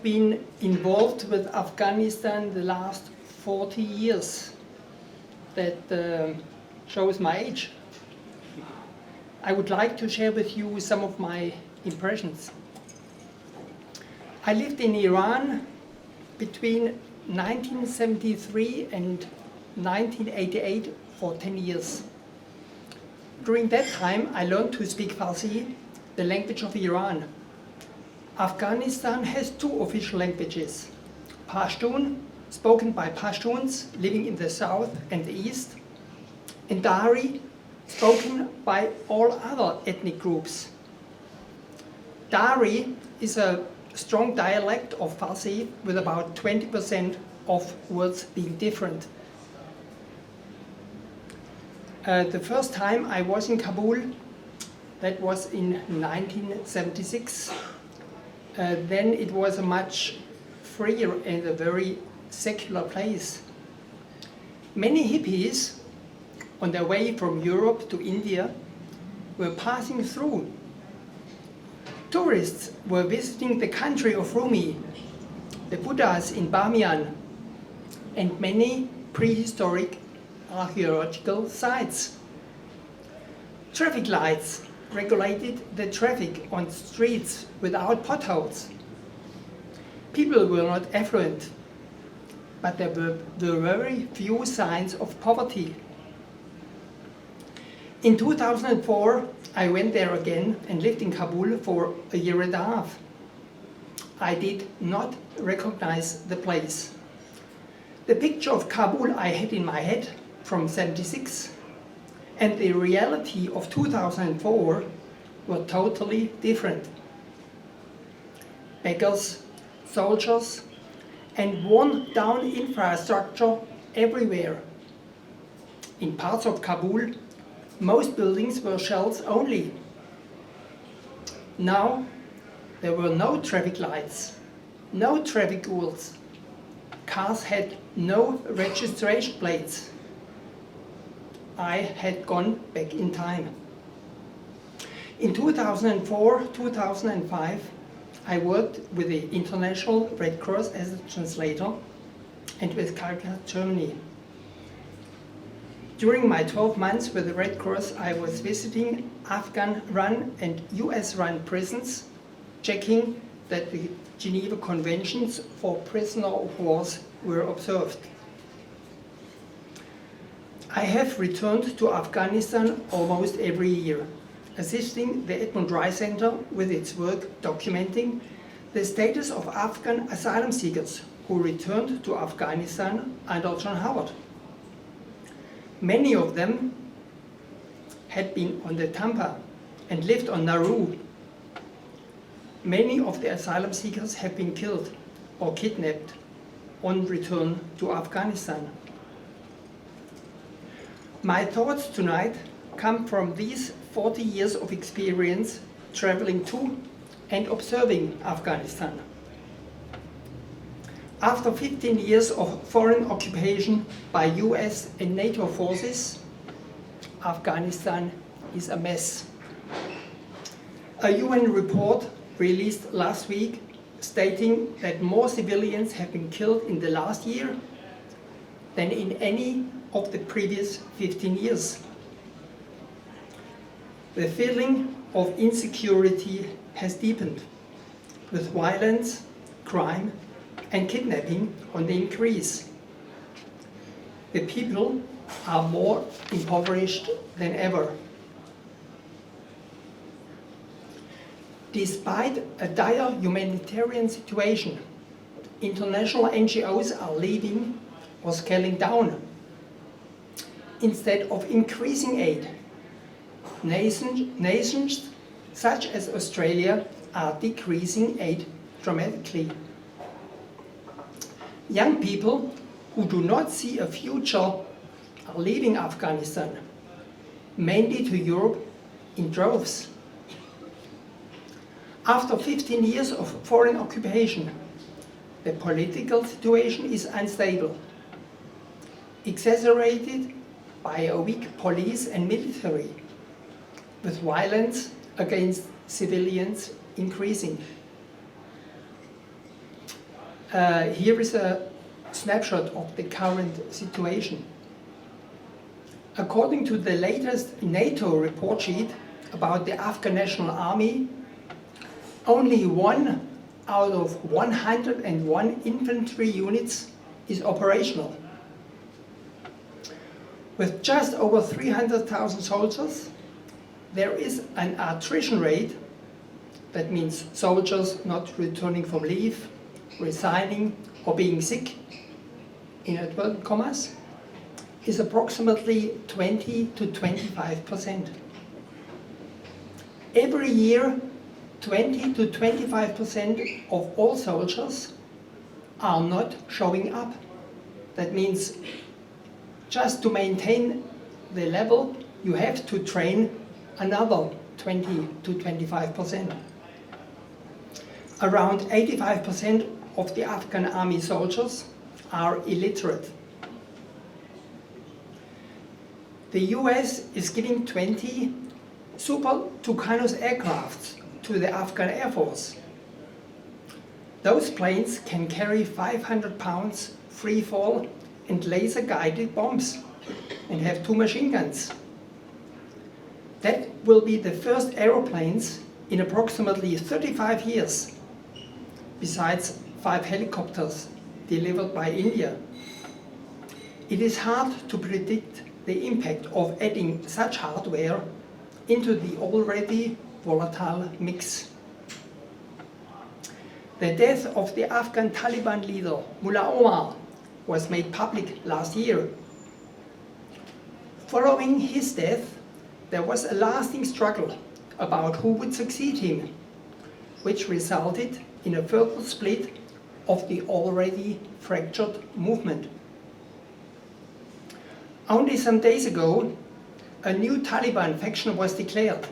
been involved with Afghanistan the last 40 years. That shows my age. I would like to share with you some of my impressions. I lived in Iran between 1973 and 1988 for 10 years. During that time, I learned to speak Farsi, the language of Iran. Afghanistan has two official languages: Pashtun, spoken by Pashtuns living in the south and the east, and Dari, spoken by all other ethnic groups. Dari is a strong dialect of Farsi with about 20% of words being different. The first time I was in Kabul, that was in 1976. Then it was a much freer and a very secular place. Many hippies on their way from Europe to India were passing through. Tourists were visiting the country of Rumi, the Buddhas in Bamiyan, and many prehistoric archaeological sites. Traffic lights regulated the traffic on streets without potholes. People were not affluent, but there were very few signs of poverty. In 2004, I went there again and lived in Kabul for a year and a half. I did not recognize the place. The picture of Kabul I had in my head from '76 and the reality of 2004 were totally different. Beggars, soldiers, and worn-down infrastructure everywhere. In parts of Kabul, most buildings were shells only. Now, there were no traffic lights, no traffic rules. Cars had no registration plates. I had gone back in time. In 2004-2005, I worked with the International Red Cross as a translator and with Calcutta, Germany. During my 12 months with the Red Cross, I was visiting Afghan-run and US-run prisons, checking that the Geneva Conventions for prisoner of wars were observed. I have returned to Afghanistan almost every year, assisting the Edmund Rice Center with its work documenting the status of Afghan asylum seekers who returned to Afghanistan under John Howard. Many of them had been on the Tampa and lived on Nauru. Many of the asylum seekers have been killed or kidnapped on return to Afghanistan. My thoughts tonight come from these 40 years of experience traveling to and observing Afghanistan. After 15 years of foreign occupation by US and NATO forces, Afghanistan is a mess. A UN report released last week stating that more civilians have been killed in the last year than in any of the previous 15 years. The feeling of insecurity has deepened, with violence, crime, and kidnapping on the increase. The people are more impoverished than ever. Despite a dire humanitarian situation, international NGOs are leaving or scaling down. Instead of increasing aid, nations such as Australia are decreasing aid dramatically. Young people who do not see a future are leaving Afghanistan, mainly to Europe in droves. After 15 years of foreign occupation, the political situation is unstable, exacerbated by a weak police and military, with violence against civilians increasing. Here is a snapshot of the current situation. According to the latest NATO report sheet about the Afghan National Army, only 1 out of 101 infantry units is operational. With just over 300,000 soldiers, there is an attrition rate, that means soldiers not returning from leave, resigning, or being sick, in inverted commas, is approximately 20 to 25%. Every year, 20 to 25% of all soldiers are not showing up. That means just to maintain the level, you have to train another 20 to 25%. Around 85% of the Afghan army soldiers are illiterate. The US is giving 20 Super Tucanos aircrafts to the Afghan Air Force. Those planes can carry 500 pounds free fall and laser guided bombs and have 2 machine guns. That will be the first aeroplanes in approximately 35 years, besides 5 helicopters delivered by India. It is hard to predict the impact of adding such hardware into the already volatile mix. The death of the Afghan Taliban leader Mullah Omar was made public last year. Following his death, there was a lasting struggle about who would succeed him, which resulted in a further split of the already fractured movement. Only some days ago, a new Taliban faction was declared,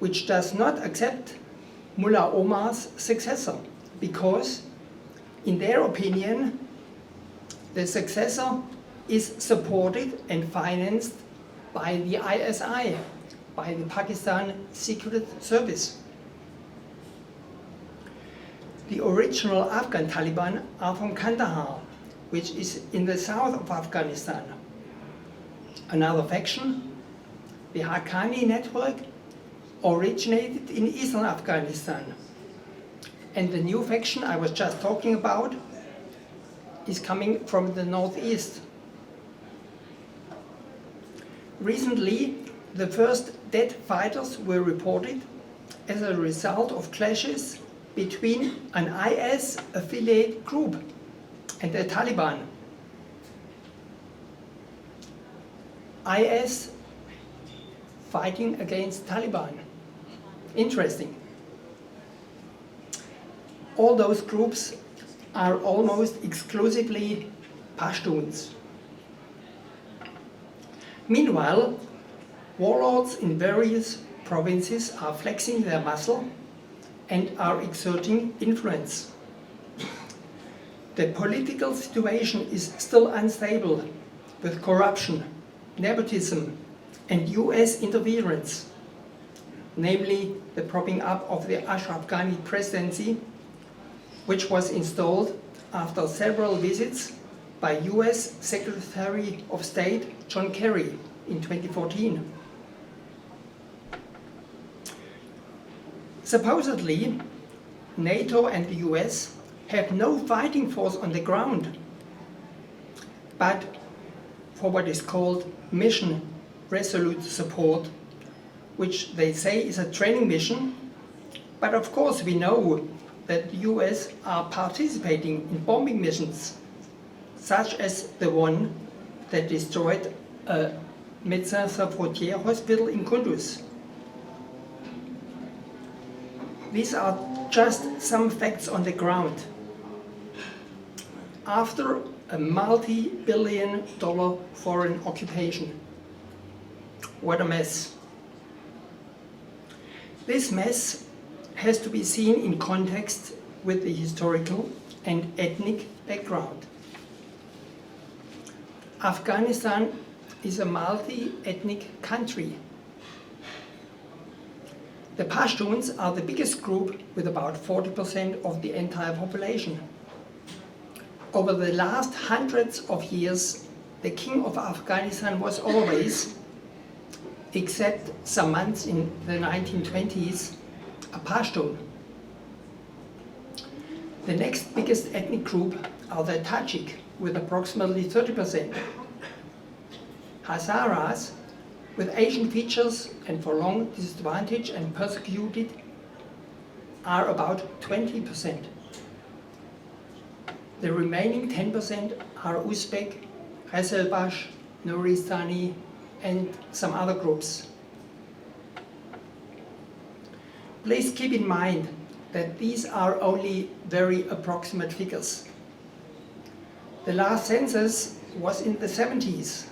which does not accept Mullah Omar's successor, because, in their opinion, the successor is supported and financed by the ISI, by the Pakistan Secret Service. The original Afghan Taliban are from Kandahar, which is in the south of Afghanistan. Another faction, the Haqqani network, originated in eastern Afghanistan. And the new faction I was just talking about is coming from the northeast. Recently, the first dead fighters were reported as a result of clashes between an IS affiliate group and the Taliban. IS fighting against Taliban. Interesting. All those groups are almost exclusively Pashtuns. Meanwhile, warlords in various provinces are flexing their muscle and are exerting influence. The political situation is still unstable, with corruption, nepotism, and US interference, namely the propping up of the Ashraf Ghani presidency, which was installed after several visits by US Secretary of State John Kerry in 2014. Supposedly, NATO and the US have no fighting force on the ground, but for what is called Mission Resolute Support, which they say is a training mission, but of course we know that the US are participating in bombing missions, such as the one that destroyed a Médecins Sans Frontières hospital in Kunduz. These are just some facts on the ground. After a multi-billion-dollar foreign occupation. What a mess. This mess has to be seen in context with the historical and ethnic background. Afghanistan is a multi-ethnic country. The Pashtuns are the biggest group with about 40% of the entire population. Over the last hundreds of years, the king of Afghanistan was always, except some months in the 1920s, a Pashtun. The next biggest ethnic group are the Tajik, with approximately 30%. Hazaras, with Asian features and for long disadvantaged and persecuted, are about 20%. The remaining 10% are Uzbek, Razelbash, Nuristani, and some other groups. Please keep in mind that these are only very approximate figures. The last census was in the 70s.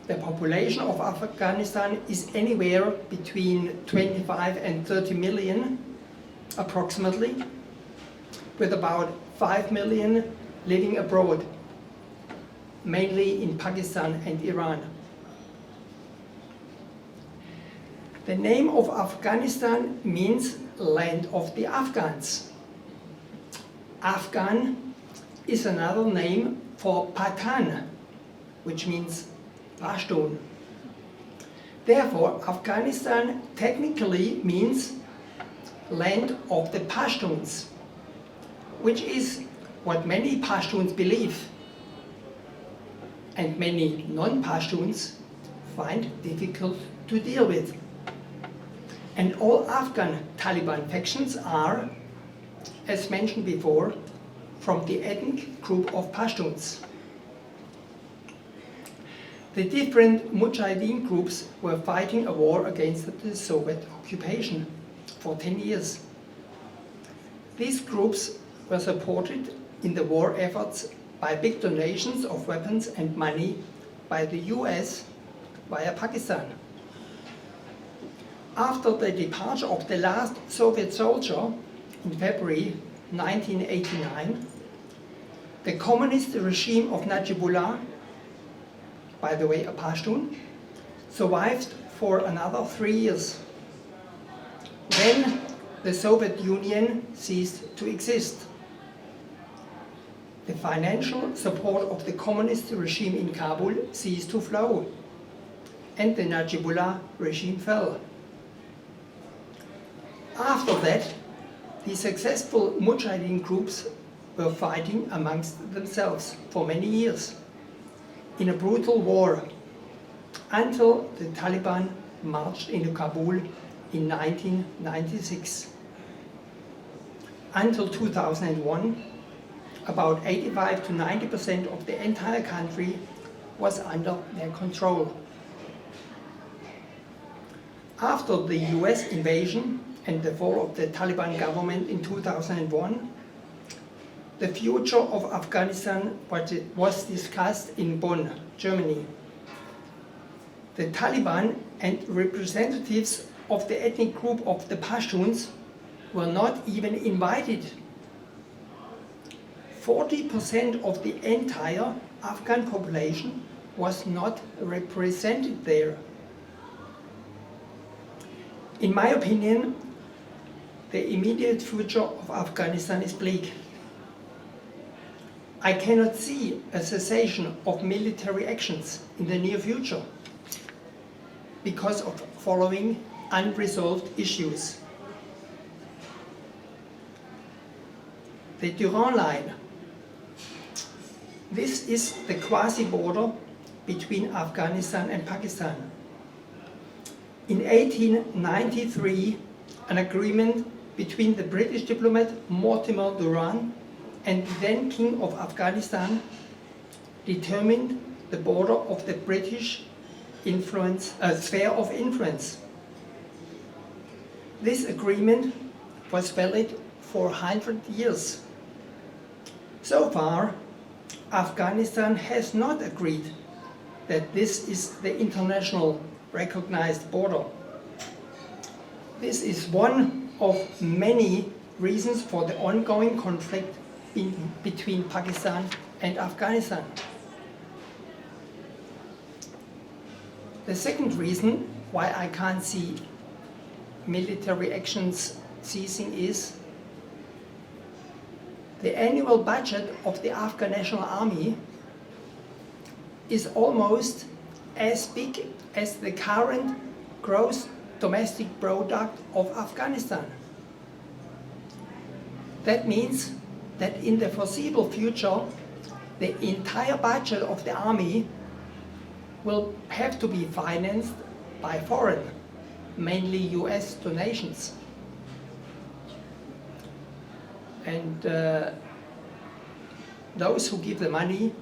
The population of Afghanistan is anywhere between 25 and 30 million, approximately, with about 5 million living abroad, mainly in Pakistan and Iran. The name of Afghanistan means land of the Afghans. Afghan is another name for Pathan, which means Pashtun. Therefore, Afghanistan technically means land of the Pashtuns, which is what many Pashtuns believe, and many non-Pashtuns find difficult to deal with. And all Afghan Taliban factions are, as mentioned before, from the ethnic group of Pashtuns. The different Mujahideen groups were fighting a war against the Soviet occupation for 10 years. These groups were supported in the war efforts by big donations of weapons and money by the US via Pakistan. After the departure of the last Soviet soldier in February 1989, the communist regime of Najibullah, by the way a Pashtun, survived for another 3 years. Then the Soviet Union ceased to exist. The financial support of the communist regime in Kabul ceased to flow, and the Najibullah regime fell. After that, the successful Mujahideen groups were fighting amongst themselves for many years in a brutal war until the Taliban marched into Kabul in 1996. Until 2001, about 85 to 90% of the entire country was under their control. After the US invasion and the fall of the Taliban government in 2001, the future of Afghanistan was discussed in Bonn, Germany. The Taliban and representatives of the ethnic group of the Pashtuns were not even invited. 40% of the entire Afghan population was not represented there. In my opinion, the immediate future of Afghanistan is bleak. I cannot see a cessation of military actions in the near future because of following unresolved issues. The Durand Line. This is the quasi-border between Afghanistan and Pakistan. In 1893, an agreement between the British diplomat Mortimer Durand and the then King of Afghanistan determined the border of the British sphere of influence. This agreement was valid for 100 years. So far, Afghanistan has not agreed that this is the international recognized border. This is one of many reasons for the ongoing conflict between Pakistan and Afghanistan. The second reason why I can't see military actions ceasing is The annual budget of the Afghan National Army is almost as big as the current gross domestic product of Afghanistan. That means that in the foreseeable future, the entire budget of the army will have to be financed by foreign, mainly US donations. And those who give the money,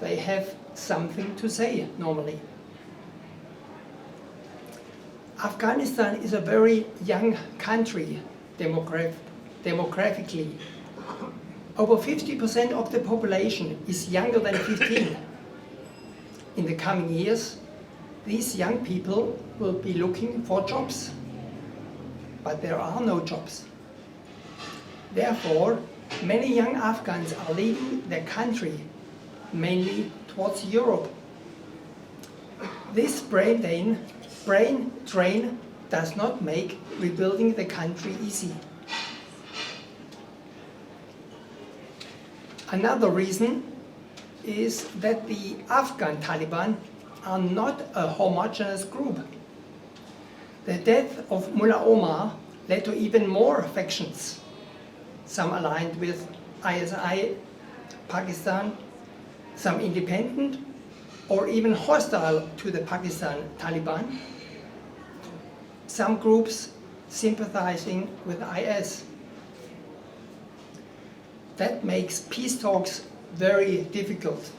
they have something to say normally. Afghanistan is a very young country demographically. Over 50% of the population is younger than 15. In the coming years, these young people will be looking for jobs, but there are no jobs. Therefore, many young Afghans are leaving their country, mainly towards Europe. This brain drain does not make rebuilding the country easy. Another reason is that the Afghan Taliban are not a homogeneous group. The death of Mullah Omar led to even more factions, some aligned with ISI, Pakistan, some independent or even hostile to the Pakistan Taliban, some groups sympathizing with IS. That makes peace talks very difficult.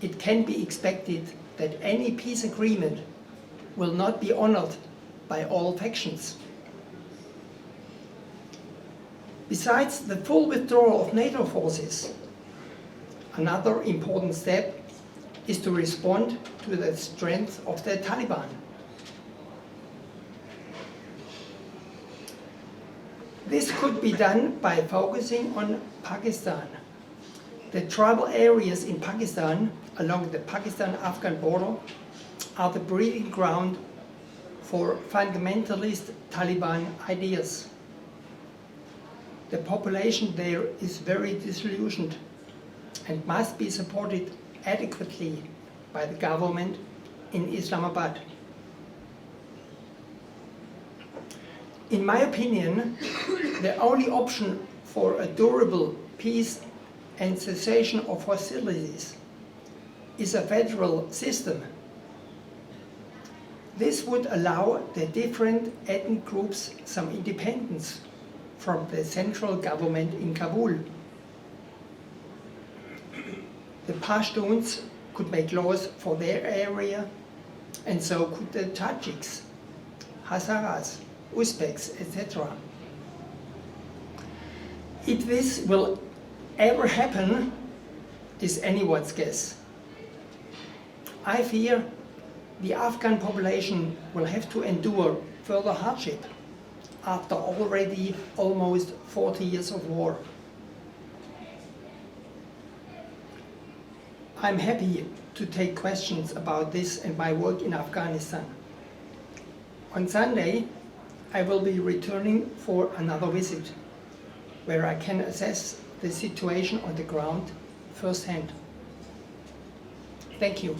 It can be expected that any peace agreement will not be honored by all factions. Besides the full withdrawal of NATO forces, another important step is to respond to the strength of the Taliban. This could be done by focusing on Pakistan. The tribal areas in Pakistan along the Pakistan-Afghan border are the breeding ground for fundamentalist Taliban ideas. The population there is very disillusioned and must be supported adequately by the government in Islamabad. In my opinion, the only option for a durable peace and cessation of hostilities is a federal system. This would allow the different ethnic groups some independence from the central government in Kabul. The Pashtuns could make laws for their area, and so could the Tajiks, Hazaras, Uzbeks, etc. If this will ever happen is anyone's guess. I fear the Afghan population will have to endure further hardship after already almost 40 years of war. I'm happy to take questions about this and my work in Afghanistan. On Sunday, I will be returning for another visit, where I can assess the situation on the ground firsthand. Thank you.